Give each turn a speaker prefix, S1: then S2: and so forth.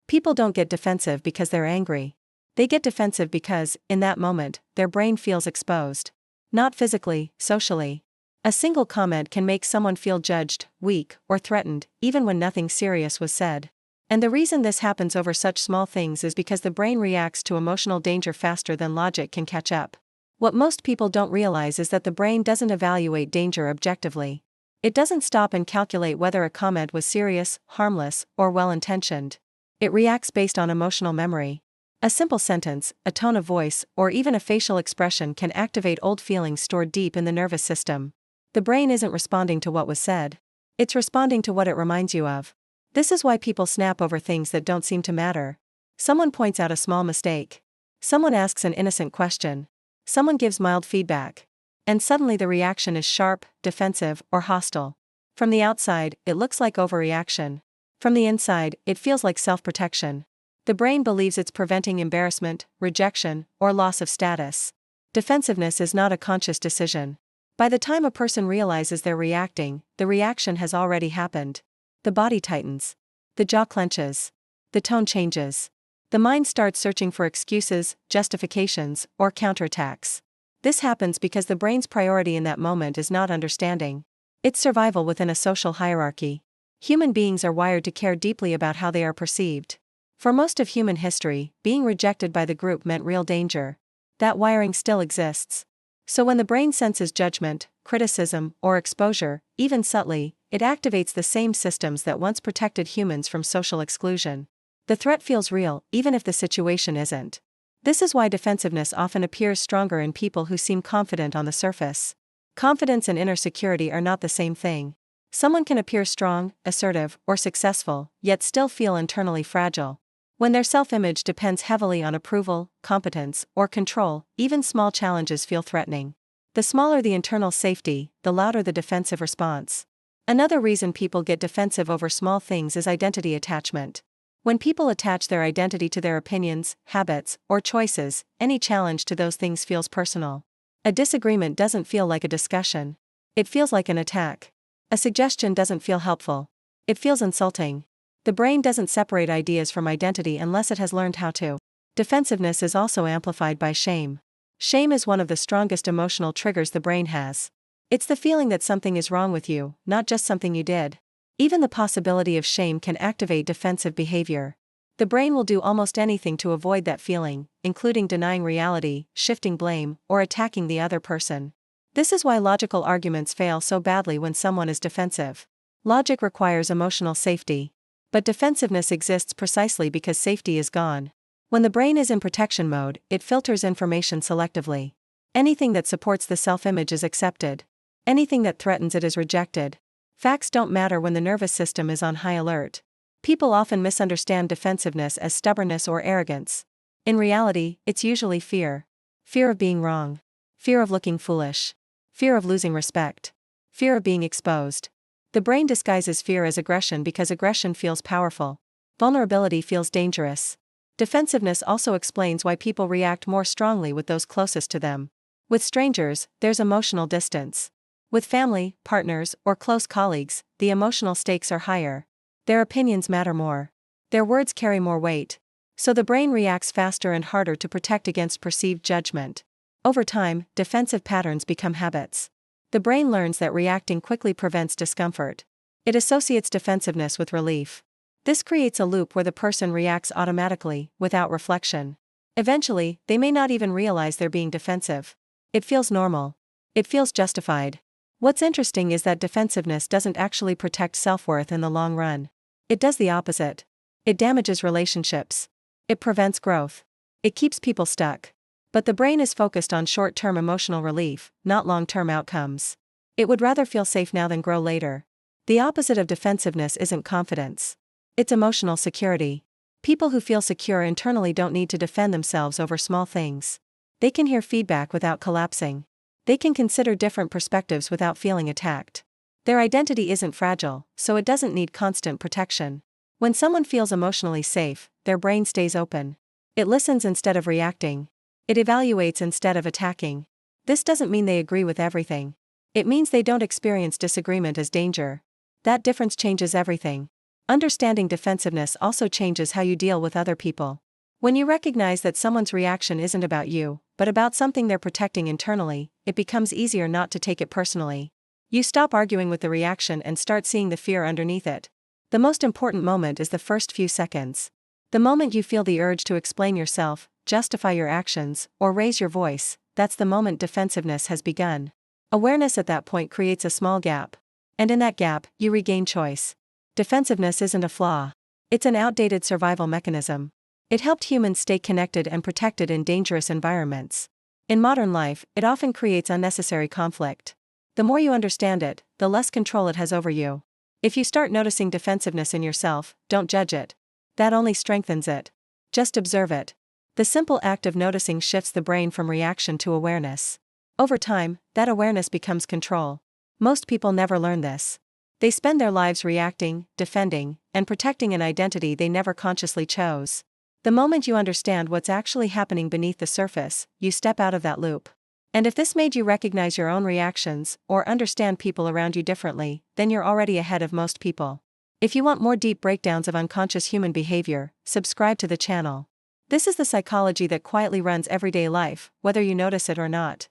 S1: People don't get defensive because they're angry. They get defensive because, in that moment, their brain feels exposed. Not physically, socially. A single comment can make someone feel judged, weak, or threatened, even when nothing serious was said. And the reason this happens over such small things is because the brain reacts to emotional danger faster than logic can catch up. What most people don't realize is that the brain doesn't evaluate danger objectively. It doesn't stop and calculate whether a comment was serious, harmless, or well-intentioned. It reacts based on emotional memory. A simple sentence, a tone of voice, or even a facial expression can activate old feelings stored deep in the nervous system. The brain isn't responding to what was said. It's responding to what it reminds you of. This is why people snap over things that don't seem to matter. Someone points out a small mistake. Someone asks an innocent question. Someone gives mild feedback. And suddenly the reaction is sharp, defensive, or hostile. From the outside, it looks like overreaction. From the inside, it feels like self-protection. The brain believes it's preventing embarrassment, rejection, or loss of status. Defensiveness is not a conscious decision. By the time a person realizes they're reacting, the reaction has already happened. The body tightens. The jaw clenches. The tone changes. The mind starts searching for excuses, justifications, or counterattacks. This happens because the brain's priority in that moment is not understanding. It's survival within a social hierarchy. Human beings are wired to care deeply about how they are perceived. For most of human history, being rejected by the group meant real danger. That wiring still exists. So when the brain senses judgment, criticism, or exposure, even subtly, it activates the same systems that once protected humans from social exclusion. The threat feels real, even if the situation isn't. This is why defensiveness often appears stronger in people who seem confident on the surface. Confidence and inner security are not the same thing. Someone can appear strong, assertive, or successful, yet still feel internally fragile. When their self-image depends heavily on approval, competence, or control, even small challenges feel threatening. The smaller the internal safety, the louder the defensive response. Another reason people get defensive over small things is identity attachment. When people attach their identity to their opinions, habits, or choices, any challenge to those things feels personal. A disagreement doesn't feel like a discussion. It feels like an attack. A suggestion doesn't feel helpful. It feels insulting. The brain doesn't separate ideas from identity unless it has learned how to. Defensiveness is also amplified by shame. Shame is one of the strongest emotional triggers the brain has. It's the feeling that something is wrong with you, not just something you did. Even the possibility of shame can activate defensive behavior. The brain will do almost anything to avoid that feeling, including denying reality, shifting blame, or attacking the other person. This is why logical arguments fail so badly when someone is defensive. Logic requires emotional safety. But defensiveness exists precisely because safety is gone. When the brain is in protection mode, it filters information selectively. Anything that supports the self-image is accepted. Anything that threatens it is rejected. Facts don't matter when the nervous system is on high alert. People often misunderstand defensiveness as stubbornness or arrogance. In reality, it's usually fear. Fear of being wrong. Fear of looking foolish. Fear of losing respect. Fear of being exposed. The brain disguises fear as aggression because aggression feels powerful. Vulnerability feels dangerous. Defensiveness also explains why people react more strongly with those closest to them. With strangers, there's emotional distance. With family, partners, or close colleagues, the emotional stakes are higher. Their opinions matter more. Their words carry more weight. So the brain reacts faster and harder to protect against perceived judgment. Over time, defensive patterns become habits. The brain learns that reacting quickly prevents discomfort. It associates defensiveness with relief. This creates a loop where the person reacts automatically, without reflection. Eventually, they may not even realize they're being defensive. It feels normal. It feels justified. What's interesting is that defensiveness doesn't actually protect self-worth in the long run. It does the opposite. It damages relationships. It prevents growth. It keeps people stuck. But the brain is focused on short-term emotional relief, not long-term outcomes. It would rather feel safe now than grow later. The opposite of defensiveness isn't confidence. It's emotional security. People who feel secure internally don't need to defend themselves over small things. They can hear feedback without collapsing. They can consider different perspectives without feeling attacked. Their identity isn't fragile, so it doesn't need constant protection. When someone feels emotionally safe, their brain stays open. It listens instead of reacting. It evaluates instead of attacking. This doesn't mean they agree with everything. It means they don't experience disagreement as danger. That difference changes everything. Understanding defensiveness also changes how you deal with other people. When you recognize that someone's reaction isn't about you, but about something they're protecting internally, it becomes easier not to take it personally. You stop arguing with the reaction and start seeing the fear underneath it. The most important moment is the first few seconds. The moment you feel the urge to explain yourself, justify your actions, or raise your voice, that's the moment defensiveness has begun. Awareness at that point creates a small gap. And in that gap, you regain choice. Defensiveness isn't a flaw. It's an outdated survival mechanism. It helped humans stay connected and protected in dangerous environments. In modern life, it often creates unnecessary conflict. The more you understand it, the less control it has over you. If you start noticing defensiveness in yourself, don't judge it. That only strengthens it. Just observe it. The simple act of noticing shifts the brain from reaction to awareness. Over time, that awareness becomes control. Most people never learn this. They spend their lives reacting, defending, and protecting an identity they never consciously chose. The moment you understand what's actually happening beneath the surface, you step out of that loop. And if this made you recognize your own reactions, or understand people around you differently, then you're already ahead of most people. If you want more deep breakdowns of unconscious human behavior, subscribe to the channel. This is the psychology that quietly runs everyday life, whether you notice it or not.